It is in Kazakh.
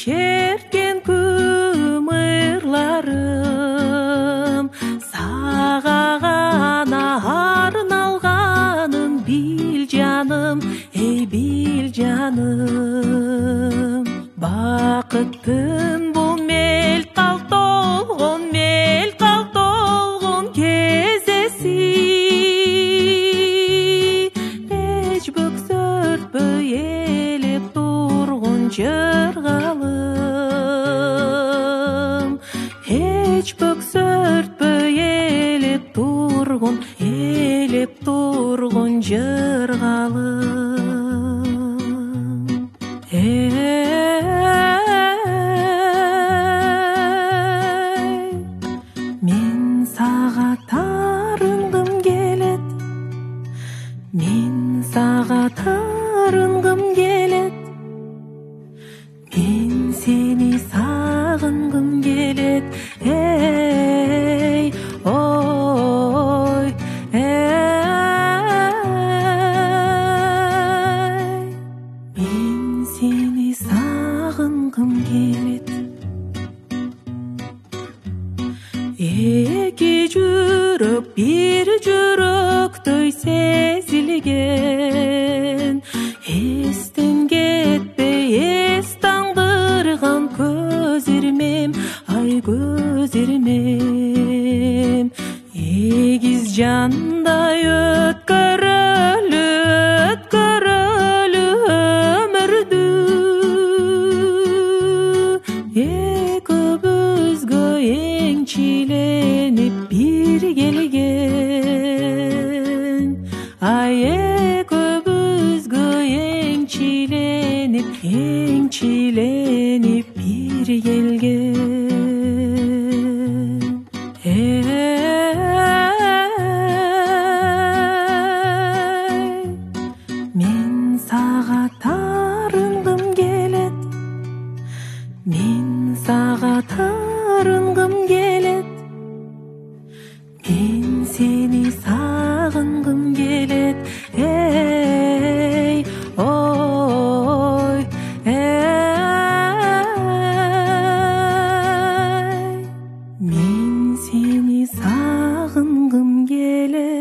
шерткен күмірларым саға ғана арналғанын біл жаным, ей біл жаным. Бақыттың бұл мел-қал толғын кезесі эч бөксөртпөй елеп тұрғын жырғалым, эч бөксөртпөй елеп тұрғын жырғалым. Мен саға тарынгым келет, мен саға тарынгым келет, мен сени сағынгым келет, ей, ой, мен сени сағынгым келет. Эки жүрөк бир жүрөктөй сезилген, эстен кетпей эс таңдырган көз ирмем, ай көз ирмем. Эгиз жандай өткөрөлү өмүрдү, экөөбүзгө эңчиленип бир келген, ай экөөбүзгө эңчиленип бир келген. Мен саға тарынгым келет, мен саға тарынгым келет, мен сени сағынгым келет, ей, ой, мен сени сағынгым келет.